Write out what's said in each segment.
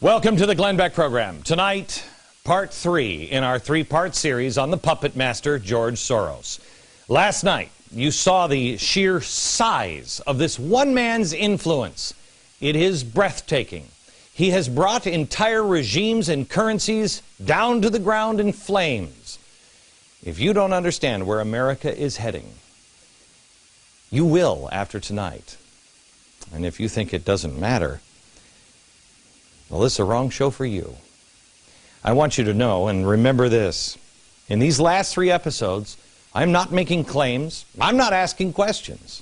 Welcome to the Glenn Beck program. Tonight, part 3 in our 3-part series on the puppet master, George Soros. Last night, you saw the sheer size of this one man's influence. It is breathtaking. He has brought entire regimes and currencies down to the ground in flames. If you don't understand where America is heading, you will after tonight. And if you think it doesn't matter, well, this is the wrong show for you. I want you to know and remember this. In these last 3 episodes, I'm not making claims. I'm not asking questions.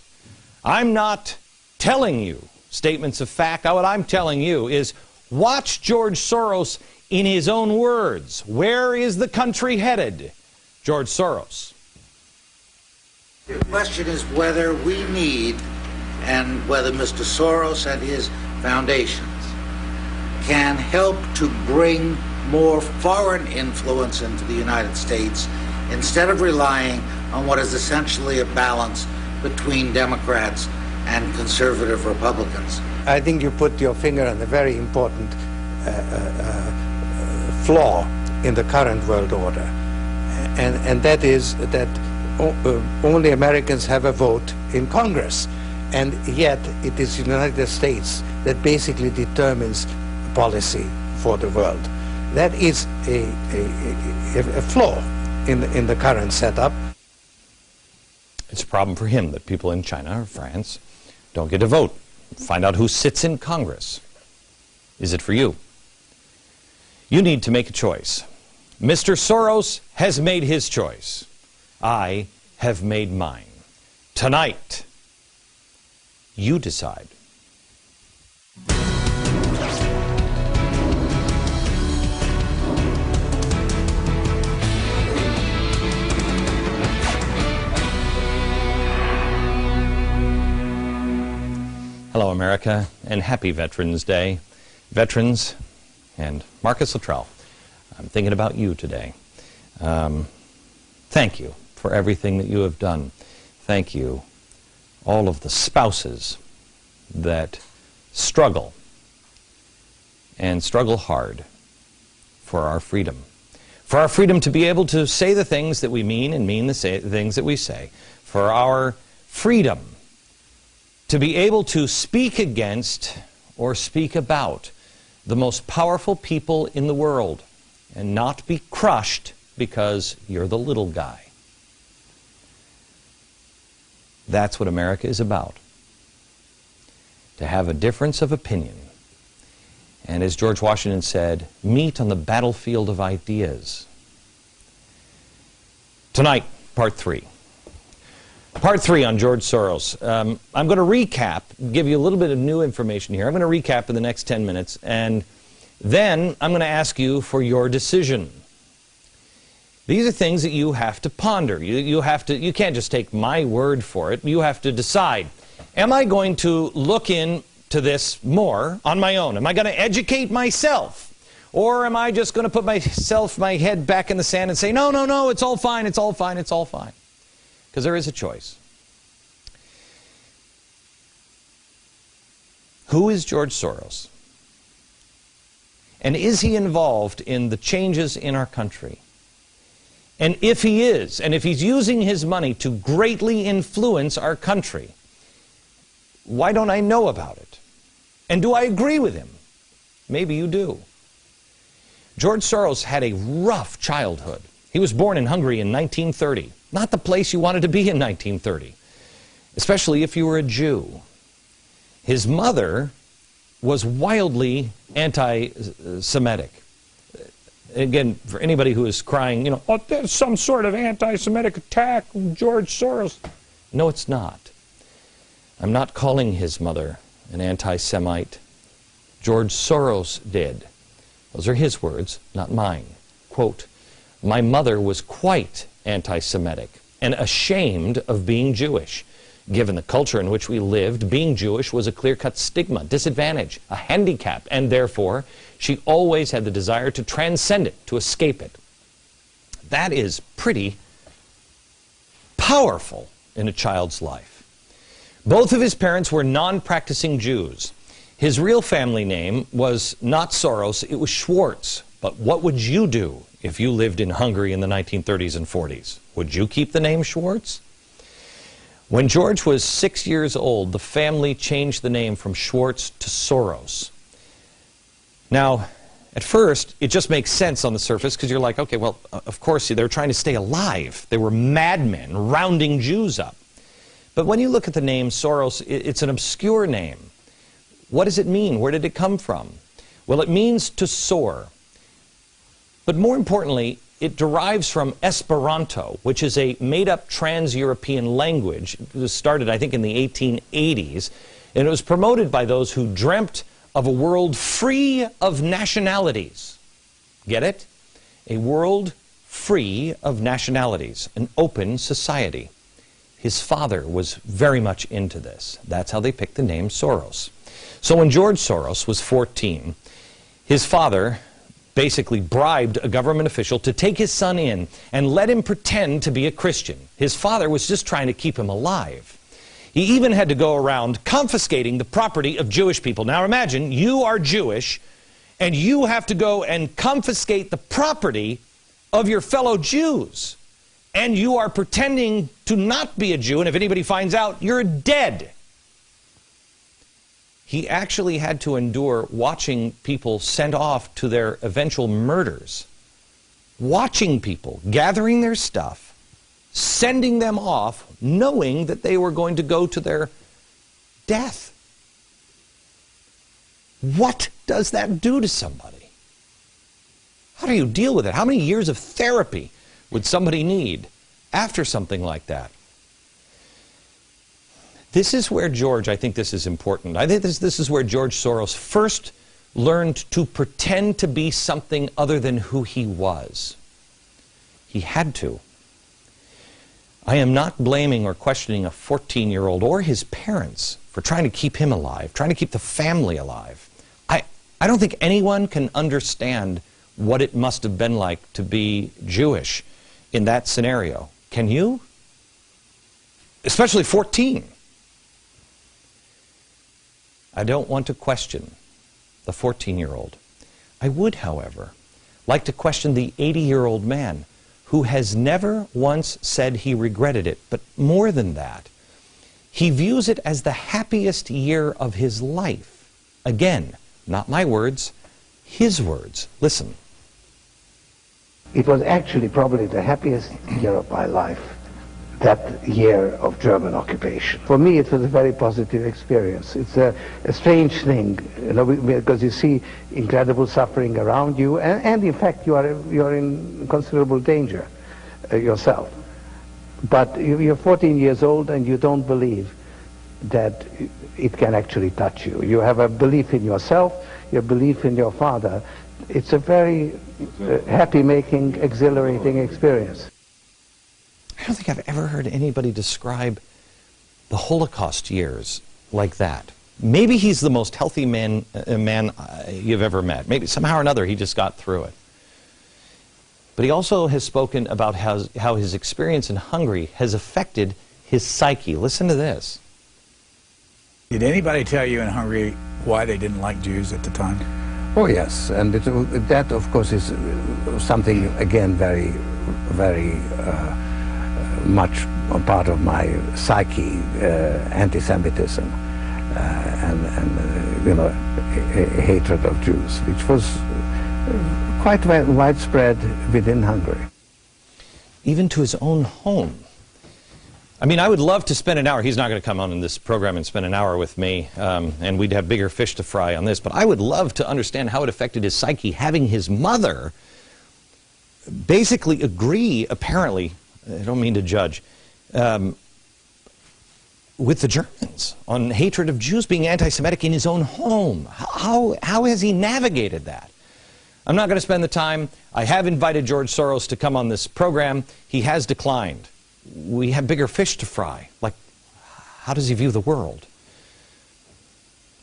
I'm not telling you statements of fact. What I'm telling you is watch George Soros in his own words. Where is the country headed? George Soros. The question is whether we need, and whether Mr. Soros and his foundations can help to bring more foreign influence into the United States instead of relying on what is essentially a balance between Democrats and conservative Republicans. I think you put your finger on a very important flaw in the current world order, and that is that only Americans have a vote in Congress, and yet it is the United States that basically determines policy for the world. That is a flaw in the current setup. It's a problem for him that people in China or France don't get to vote. Find out who sits in Congress. Is it for you? You need to make a choice. Mr. Soros has made his choice. I have made mine. Tonight, you decide. Hello, America, and happy Veterans Day. Veterans and Marcus Luttrell, I'm thinking about you today. Thank you for everything that you have done. Thank you, all of the spouses that struggle and struggle hard for our freedom. For our freedom to be able to say the things that we mean and mean the things that we say. For our freedom to be able to speak against or speak about the most powerful people in the world and not be crushed because you're the little guy. That's what America is about. To have a difference of opinion. And as George Washington said, meet on the battlefield of ideas. Tonight, part 3. Part 3 on George Soros. I'm going to recap, give you a little bit of new information here. I'm going to recap in the next 10 minutes, and then I'm going to ask you for your decision. These are things that you have to ponder. You can't just take my word for it. You have to decide, am I going to look into this more on my own? Am I going to educate myself? Or am I just going to put my head back in the sand and say, no, no, no, it's all fine, it's all fine, it's all fine? Because there is a choice. Who is George Soros? And is he involved in the changes in our country? And if he is, and if he's using his money to greatly influence our country, why don't I know about it? And do I agree with him? Maybe you do. George Soros had a rough childhood. He was born in Hungary in 1930. Not the place you wanted to be in 1930, especially if you were a Jew. His mother was wildly anti-Semitic. Again, for anybody who is crying, you know, oh, there's some sort of anti-Semitic attack on George Soros. No, it's not. I'm not calling his mother an anti-Semite. George Soros did. Those are his words, not mine. Quote, my mother was quite anti-Semitic and ashamed of being Jewish. Given the culture in which we lived, being Jewish was a clear-cut stigma, disadvantage, a handicap, and therefore she always had the desire to transcend it, to escape it. That is pretty powerful in a child's life. Both of his parents were non-practicing Jews. His real family name was not Soros, it was Schwartz. But what would you do if you lived in Hungary in the 1930s and 40s? Would you keep the name Schwartz? When George was 6 years old, the family changed the name from Schwartz to Soros. Now, at first, it just makes sense on the surface because you're like, okay, well, of course, they're trying to stay alive. They were madmen rounding Jews up. But when you look at the name Soros, it's an obscure name. What does it mean? Where did it come from? Well, it means to soar. But more importantly, it derives from Esperanto, which is a made-up trans-European language. It was started, I think, in the 1880s, and it was promoted by those who dreamt of a world free of nationalities. Get it? A world free of nationalities, an open society. His father was very much into this. That's how they picked the name Soros. So when George Soros was 14, his father basically bribed a government official to take his son in and let him pretend to be a Christian. His father was just trying to keep him alive. He even had to go around confiscating the property of Jewish people. Now imagine, you are Jewish, and you have to go and confiscate the property of your fellow Jews. And you are pretending to not be a Jew, and if anybody finds out, you're dead. He actually had to endure watching people sent off to their eventual murders. Watching people, gathering their stuff, sending them off, knowing that they were going to go to their death. What does that do to somebody? How do you deal with it? How many years of therapy would somebody need after something like that? This is where George, I think this is important. I think this is where George Soros first learned to pretend to be something other than who he was. He had to. I am not blaming or questioning a 14-year-old or his parents for trying to keep him alive, trying to keep the family alive. I don't think anyone can understand what it must have been like to be Jewish in that scenario. Can you? Especially 14. I don't want to question the 14-year-old. I would, however, like to question the 80-year-old man who has never once said he regretted it, but more than that, he views it as the happiest year of his life. Again, not my words, his words. Listen. It was actually probably the happiest year of my life, that year of German occupation. For me, it was a very positive experience. It's a strange thing, you know, because you see incredible suffering around you, and in fact, you're in considerable danger yourself. But you're 14 years old, and you don't believe that it can actually touch you. You have a belief in yourself, your belief in your father. It's a very happy-making, exhilarating experience. I don't think I've ever heard anybody describe the Holocaust years like that. Maybe he's the most healthy man you've ever met. Maybe somehow or another he just got through it. But he also has spoken about how his experience in Hungary has affected his psyche. Listen to this. Did anybody tell you in Hungary why they didn't like Jews at the time? Oh yes, and that of course is something, again, very, very much a part of my psyche, anti-Semitism and you know, hatred of Jews, which was quite widespread within Hungary. Even to his own home. I mean, I would love to spend an hour. He's not going to come on in this program and spend an hour with me, and we'd have bigger fish to fry on this, but I would love to understand how it affected his psyche, having his mother basically agree, apparently, I don't mean to judge, with the Germans on hatred of Jews, being anti-Semitic in his own home. How has he navigated that? I'm not going to spend the time. I have invited George Soros to come on this program. He has declined. We have bigger fish to fry. Like, how does he view the world?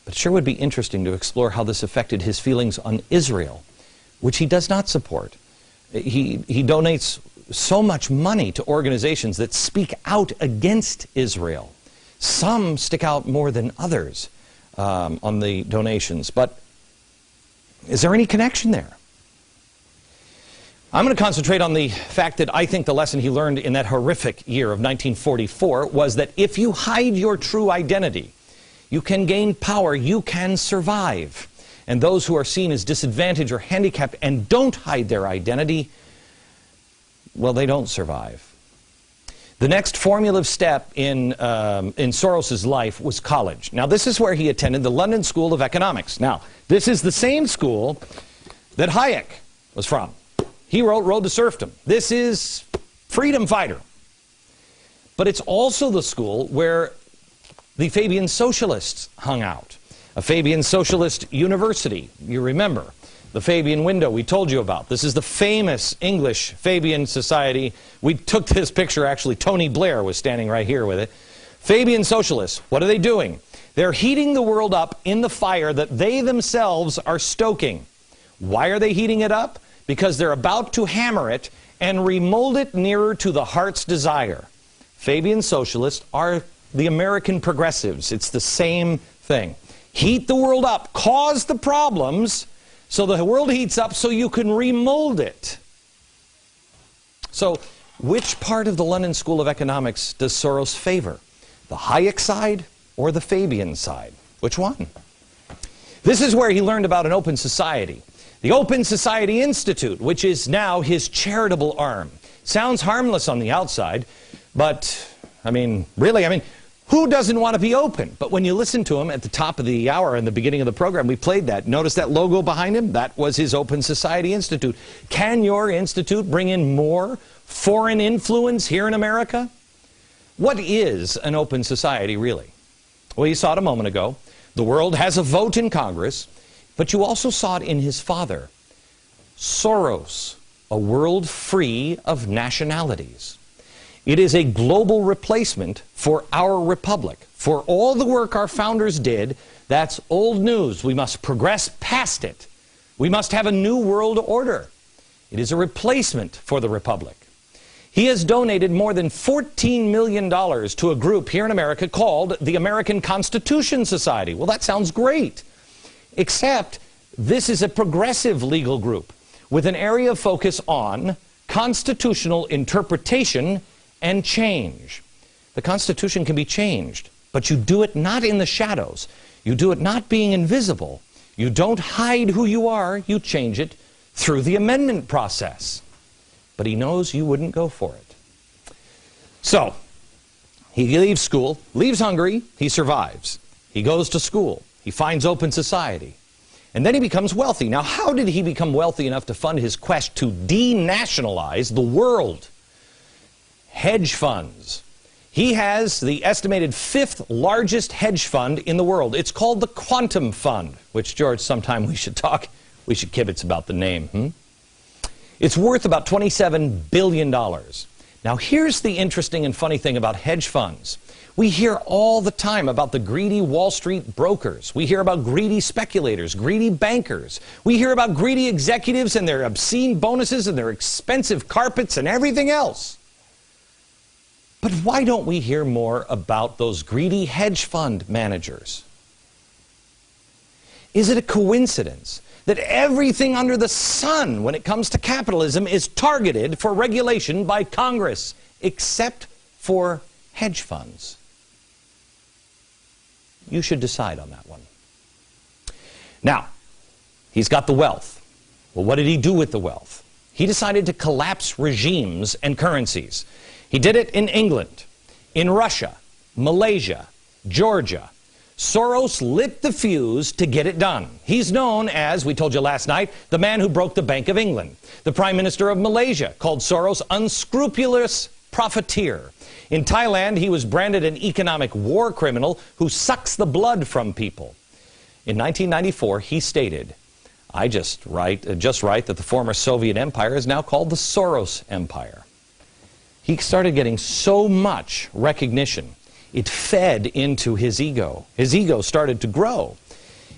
But it sure would be interesting to explore how this affected his feelings on Israel, which he does not support. He donates so much money to organizations that speak out against Israel. Some stick out more than others. on the donations. But is there any connection there? I'm going to concentrate on the fact that I think the lesson he learned in that horrific year of 1944 was that if you hide your true identity, you can gain power, you can survive. And those who are seen as disadvantaged or handicapped and don't hide their identity, well, they don't survive. The next formative step in Soros's life was college. Now, this is where he attended the London School of Economics. Now, this is the same school that Hayek was from. He wrote Road to Serfdom. This is freedom fighter. But it's also the school where the Fabian Socialists hung out. A Fabian Socialist University, you remember. The Fabian window we told you about. This is the famous English Fabian Society. We took this picture, actually. Tony Blair was standing right here with it. Fabian Socialists, what are they doing? They're heating the world up in the fire that they themselves are stoking. Why are they heating it up? Because they're about to hammer it and remold it nearer to the heart's desire. Fabian Socialists are the American progressives. It's the same thing. Heat the world up, cause the problems, so the world heats up so you can remold it. So, which part of the London School of Economics does Soros favor? The Hayek side or the Fabian side? Which one? This is where he learned about an open society. The Open Society Institute, which is now his charitable arm. Sounds harmless on the outside, but, really, who doesn't want to be open? But when you listen to him at the top of the hour in the beginning of the program, we played that. Notice that logo behind him? That was his Open Society Institute. Can your institute bring in more foreign influence here in America? What is an open society, really? Well, you saw it a moment ago. The world has a vote in Congress, but you also saw it in his father, Soros, a world free of nationalities. It is a global replacement for our republic. For all the work our founders did, that's old news. We must progress past it. We must have a new world order. It is a replacement for the republic. He has donated more than $14 million to a group here in America called the American Constitution Society. Well, that sounds great. Except this is a progressive legal group with an area of focus on constitutional interpretation and change. The Constitution can be changed, but you do it not in the shadows. You do it not being invisible. You don't hide who you are. You change it through the amendment process. But he knows you wouldn't go for it. So, he leaves school, leaves Hungary, he survives. He goes to school. He finds open society. And then he becomes wealthy. Now, how did he become wealthy enough to fund his quest to denationalize the world? Hedge funds. He has the estimated 5th largest hedge fund in the world. It's called the Quantum Fund, which, George, sometime we should kibitz about the name. It's worth about $27 billion. Now, here's the interesting and funny thing about hedge funds. We hear all the time about the greedy Wall Street brokers. We hear about greedy speculators, greedy bankers. We hear about greedy executives and their obscene bonuses and their expensive carpets and everything else. But why don't we hear more about those greedy hedge fund managers? Is it a coincidence that everything under the sun when it comes to capitalism is targeted for regulation by Congress, except for hedge funds? You should decide on that one. Now, he's got the wealth. Well, what did he do with the wealth? He decided to collapse regimes and currencies. He did it in England, in Russia, Malaysia, Georgia. Soros lit the fuse to get it done. He's known as, we told you last night, the man who broke the Bank of England. The Prime Minister of Malaysia called Soros unscrupulous profiteer. In Thailand, he was branded an economic war criminal who sucks the blood from people. In 1994, he stated, I just write that the former Soviet Empire is now called the Soros Empire. He started getting so much recognition, it fed into his ego. His ego started to grow.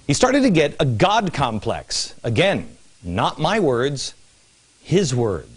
He started to get a God complex. Again, not my words, his words.